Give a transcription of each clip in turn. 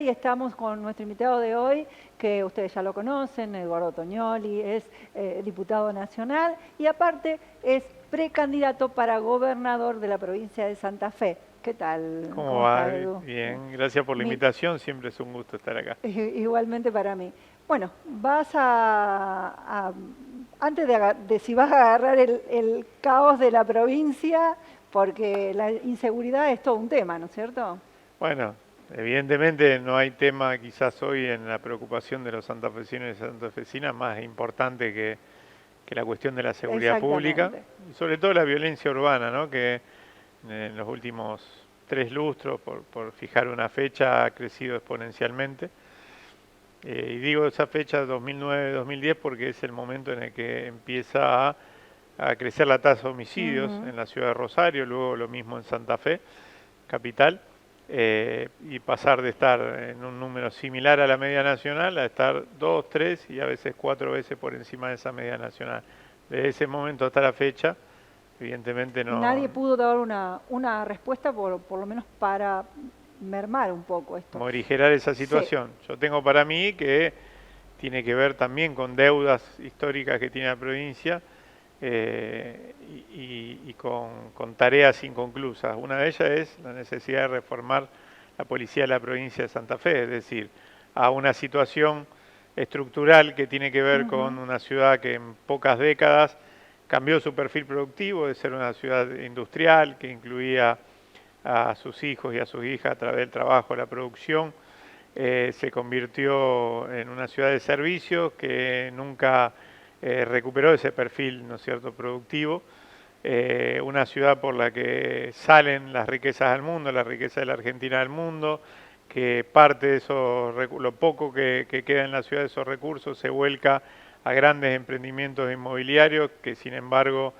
y estamos con nuestro invitado de hoy, que ustedes ya lo conocen, Eduardo Tognoli, es diputado nacional y aparte es precandidato para gobernador de la provincia de Santa Fe. ¿Qué tal? ¿Cómo ¿Cómo va? está, Edu? Bien, gracias por la Mi- invitación, siempre es un gusto estar acá. Igualmente para mí. Bueno, antes de si vas a agarrar el caos de la provincia, porque la inseguridad es todo un tema, ¿no es cierto? Bueno, evidentemente no hay tema quizás hoy en la preocupación de los santafesinos y santafesinas más importante que la cuestión de la seguridad pública Exactamente. y sobre todo la violencia urbana, ¿no? Que en los últimos 3 lustros, por fijar una fecha, ha crecido exponencialmente. Y digo esa fecha 2009-2010 porque es el momento en el que empieza a crecer la tasa de homicidios Ujú. en la ciudad de Rosario, luego lo mismo en Santa Fe, capital, y pasar de estar en un número similar a la media nacional a estar 2, 3 y a veces 4 veces por encima de esa media nacional. Desde ese momento hasta la fecha, evidentemente Y no nadie pudo dar una respuesta, por lo menos para mermar un poco esto. morigerar esa Sí, situación. Yo tengo para mí que tiene que ver también con deudas históricas que tiene la provincia y con tareas inconclusas. Una de ellas es la necesidad de reformar la policía de la provincia de Santa Fe, es decir, a una situación estructural que tiene que ver con ujú, una ciudad que en pocas décadas cambió su perfil productivo de ser una ciudad industrial que incluía a sus hijos y a sus hijas a través del trabajo, la producción, se convirtió en una ciudad de servicios que nunca recuperó ese perfil, ¿no es cierto?, productivo. Una ciudad por la que salen las riquezas al mundo, la riqueza de la Argentina al mundo, que parte de esos, lo poco que queda en la ciudad de esos recursos se vuelca a grandes emprendimientos inmobiliarios que sin embargo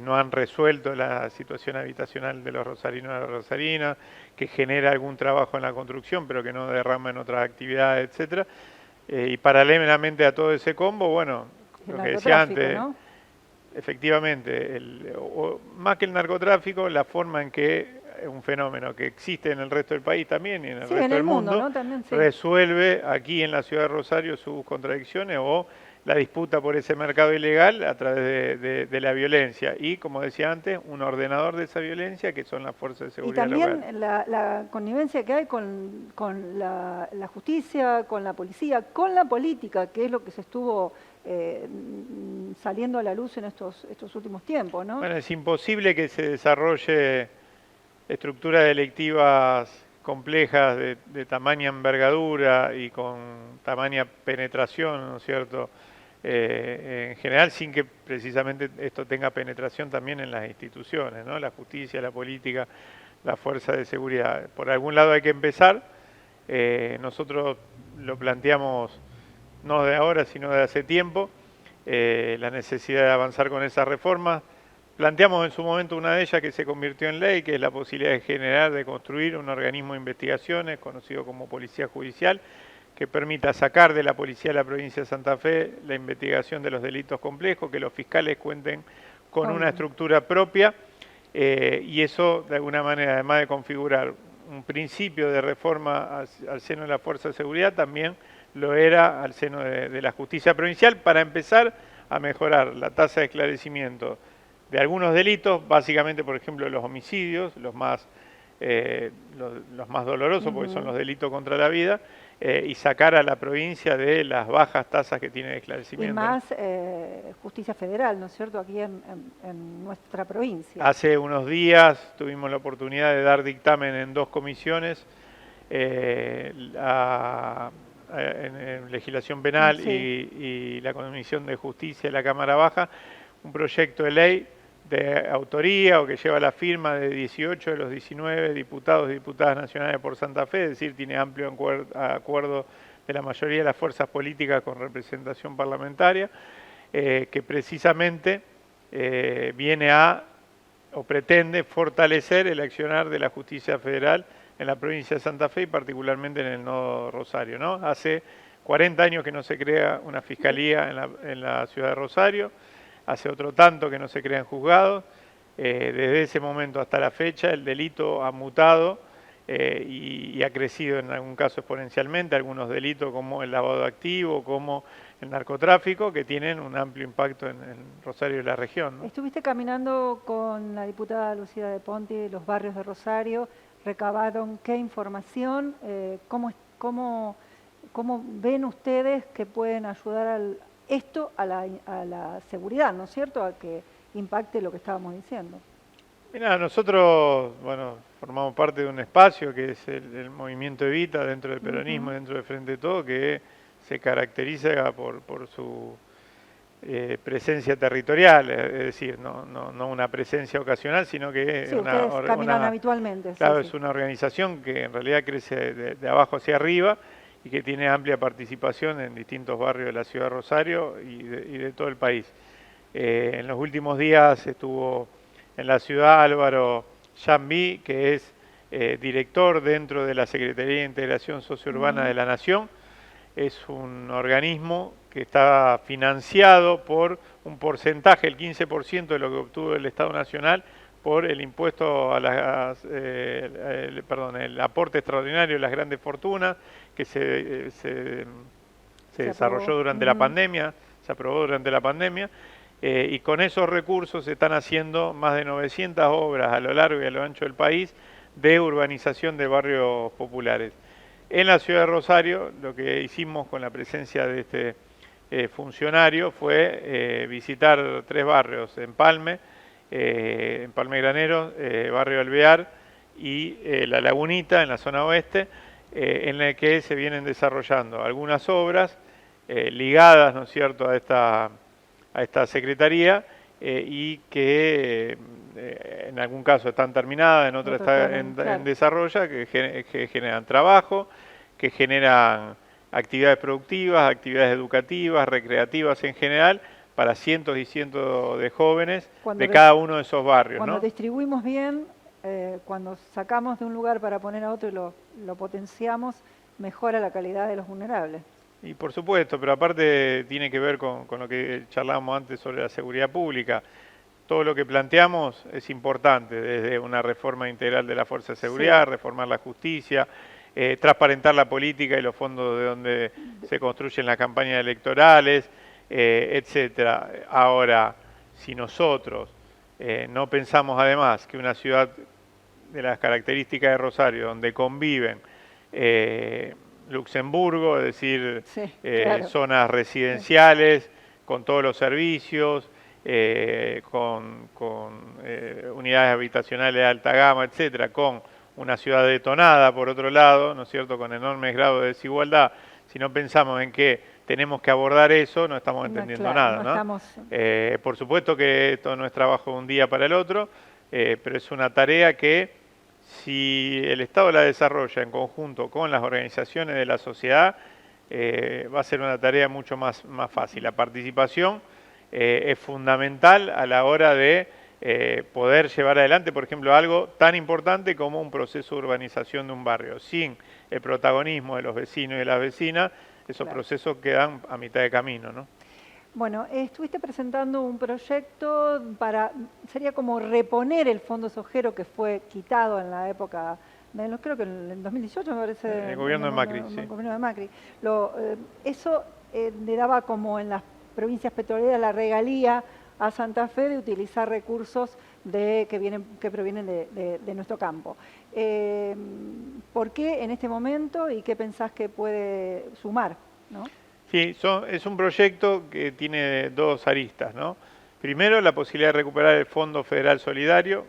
no han resuelto la situación habitacional de los rosarinos y las rosarinas, que genera algún trabajo en la construcción, pero que no derrama en otras actividades, etcétera. Y paralelamente a todo ese combo, bueno, el lo que decía narcotráfico, antes, ¿no? efectivamente, más que el narcotráfico, la forma en que un fenómeno que existe en el resto del país también y en el Sí, en resto el del mundo, mundo, ¿no? También sí. resuelve aquí en la ciudad de Rosario sus contradicciones o la disputa por ese mercado ilegal a través de la violencia. Y, como decía antes, un ordenador de esa violencia que son las fuerzas de Y seguridad locales. también la connivencia que hay con la justicia, con la policía, con la política, que es lo que se estuvo saliendo a la luz en estos últimos tiempos, ¿no? Bueno, es imposible que se desarrolle estructuras delictivas complejas de tamaña envergadura y con tamaña penetración, ¿no es cierto? En general, sin que precisamente esto tenga penetración también en las instituciones, ¿no? La justicia, la política, la fuerza de seguridad. Por algún lado hay que empezar. Nosotros lo planteamos no de ahora, sino de hace tiempo, la necesidad de avanzar con esas reformas. Planteamos en su momento una de ellas que se convirtió en ley, que es la posibilidad de generar, de construir un organismo de investigaciones, conocido como Policía Judicial, que permita sacar de la Policía de la provincia de Santa Fe la investigación de los delitos complejos, que los fiscales cuenten con una Con, estructura propia y eso de alguna manera, además de configurar un principio de reforma al seno de la Fuerza de Seguridad, también lo era al seno de la justicia provincial para empezar a mejorar la tasa de esclarecimiento de algunos delitos, básicamente, por ejemplo, los homicidios, los más dolorosos, porque son ujú. los delitos contra la vida, y sacar a la provincia de las bajas tasas que tiene de Y esclarecimiento, ¿no? más justicia federal, ¿no es cierto?, aquí en nuestra provincia. Hace unos días tuvimos la oportunidad de dar dictamen en 2 comisiones, eh, a- en legislación penal Sí. y la Comisión de Justicia de la Cámara Baja, un proyecto de ley de autoría o que lleva la firma de 18 de los 19 diputados y diputadas nacionales por Santa Fe, es decir, tiene amplio acuerdo de la mayoría de las fuerzas políticas con representación parlamentaria, que precisamente viene a o pretende fortalecer el accionar de la justicia federal en la provincia de Santa Fe y particularmente en el nodo Rosario, ¿no? Hace 40 años que no se crea una fiscalía en la ciudad de Rosario, hace otro tanto que no se crean juzgados, desde ese momento hasta la fecha el delito ha mutado y ha crecido en algún caso exponencialmente, algunos delitos como el lavado de activos, como el narcotráfico, que tienen un amplio impacto en Rosario y la región, ¿no? Estuviste caminando con la diputada Lucía de Ponti, los barrios de Rosario, recabaron qué información, cómo ven ustedes que pueden ayudar a la seguridad, ¿no es cierto?, a que impacte lo que estábamos diciendo. Mira, nosotros, bueno, formamos parte de un espacio que es el movimiento Evita dentro del peronismo, dentro del Frente de Todo, que se caracteriza por su presencia territorial, es decir, no una presencia ocasional, sino que es Sí, ustedes caminan habitualmente. Claro, Sí, es una organización que en realidad crece de abajo hacia arriba y que tiene amplia participación en distintos barrios de la ciudad de Rosario y de todo el país. En los últimos días estuvo en la ciudad Álvaro Yambí, que es director dentro de la Secretaría de Integración Sociourbana de la Nación. Es un organismo que está financiado por un porcentaje, el 15% de lo que obtuvo el Estado Nacional, por el impuesto a el aporte extraordinario de las grandes fortunas, que se desarrolló durante la pandemia, se aprobó durante la pandemia, y con esos recursos se están haciendo más de 900 obras a lo largo y a lo ancho del país de urbanización de barrios populares. En la ciudad de Rosario, lo que hicimos con la presencia de este funcionario fue visitar 3 barrios: Empalme Granero, barrio Alvear y La Lagunita, en la zona oeste, en la que se vienen desarrollando algunas obras ligadas, ¿no es cierto?, a esta secretaría, y que en algún caso están terminadas, en otras están en desarrollo, que generan trabajo, que generan actividades productivas, actividades educativas, recreativas en general, para cientos y cientos de jóvenes de cada uno de esos barrios, cuando ¿no? Distribuimos bien, cuando sacamos de un lugar para poner a otro y lo potenciamos, mejora la calidad de los vulnerables. Y por supuesto, pero aparte tiene que ver con lo que charlábamos antes sobre la seguridad pública. Todo lo que planteamos es importante, desde una reforma integral de la Fuerza de Seguridad, reformar la justicia, transparentar la política y los fondos de donde se construyen las campañas electorales, etcétera. Ahora, si nosotros no pensamos además que una ciudad de las características de Rosario, donde conviven Luxemburgo, es decir, zonas residenciales, con todos los servicios, con unidades habitacionales de alta gama, etcétera, con una ciudad detonada, por otro lado, ¿no es cierto?, con enormes grados de desigualdad. Si no pensamos en que tenemos que abordar eso, no estamos entendiendo nada, ¿no? Por supuesto que esto no es trabajo de un día para el otro, pero es una tarea que, si el Estado la desarrolla en conjunto con las organizaciones de la sociedad, va a ser una tarea mucho más fácil. La participación es fundamental a la hora de poder llevar adelante, por ejemplo, algo tan importante como un proceso de urbanización de un barrio. Sin el protagonismo de los vecinos y de las vecinas, esos procesos quedan a mitad de camino, ¿no? Bueno, estuviste presentando un proyecto sería como reponer el Fondo Sojero, que fue quitado en la época, creo que en 2018 me parece. El gobierno de Macri, sí. El gobierno de Macri. Eso le daba, como en las provincias petroleras, la regalía a Santa Fe de utilizar recursos que provienen de nuestro campo. ¿Por qué en este momento y qué pensás que puede sumar, ¿no? Sí, es un proyecto que tiene 2 aristas, ¿no? Primero, la posibilidad de recuperar el Fondo Federal Solidario,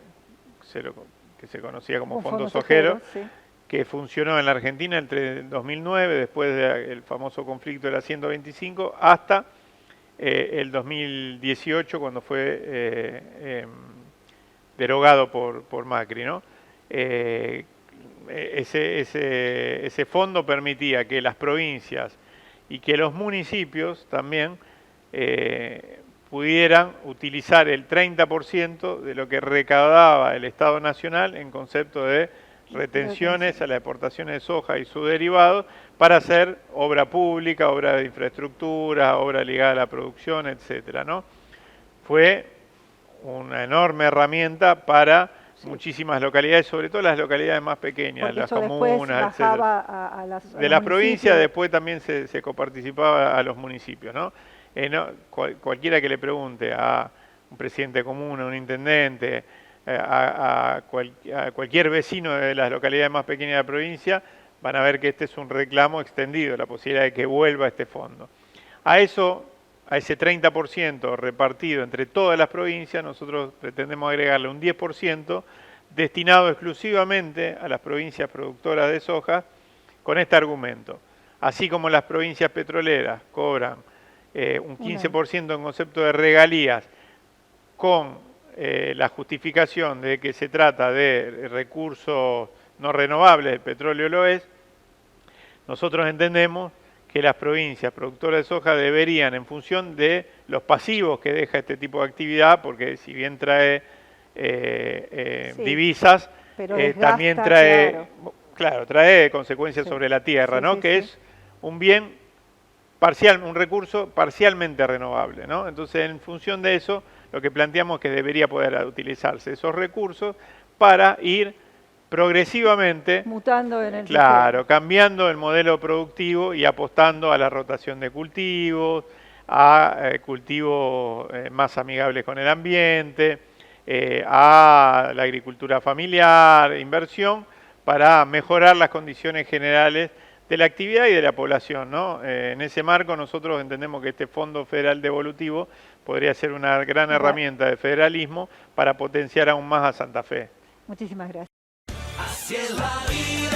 que se conocía como Fondo Sojero, sí, que funcionó en la Argentina entre 2009, después del famoso conflicto de la 125, hasta el 2018, cuando fue derogado por Macri, ¿no? Ese fondo permitía que las provincias y que los municipios también pudieran utilizar el 30% de lo que recaudaba el Estado Nacional en concepto de retenciones a las exportaciones de soja y sus derivados, para hacer obra pública, obra de infraestructura, obra ligada a la producción, etcétera, ¿no? Fue una enorme herramienta para muchísimas localidades, sobre todo las localidades más pequeñas, Porque las eso después comunas, bajaba etcétera. a las De las provincias después también se coparticipaba a los municipios, ¿no? Cualquiera que le pregunte a un presidente de comuna, un intendente, a cualquier vecino de las localidades más pequeñas de la provincia, van a ver que este es un reclamo extendido, la posibilidad de que vuelva este fondo. A ese 30% repartido entre todas las provincias, nosotros pretendemos agregarle un 10% destinado exclusivamente a las provincias productoras de soja con este argumento. Así como las provincias petroleras cobran un 15% en concepto de regalías con la justificación de que se trata de recursos no renovables, el petróleo lo es, nosotros entendemos que las provincias productoras de soja deberían, en función de los pasivos que deja este tipo de actividad, porque si bien trae divisas, también trae, trae consecuencias sobre la tierra, ¿no? Que es un bien parcial, un recurso parcialmente renovable, ¿no? Entonces, en función de eso, lo que planteamos es que debería poder utilizarse esos recursos para ir progresivamente mutando en el cambiando el modelo productivo y apostando a la rotación de cultivos, a cultivos más amigables con el ambiente, a la agricultura familiar, inversión, para mejorar las condiciones generales de la actividad y de la población, ¿no? En ese marco nosotros entendemos que este Fondo Federal Devolutivo podría ser una gran herramienta de federalismo para potenciar aún más a Santa Fe. Muchísimas gracias. Así es la vida.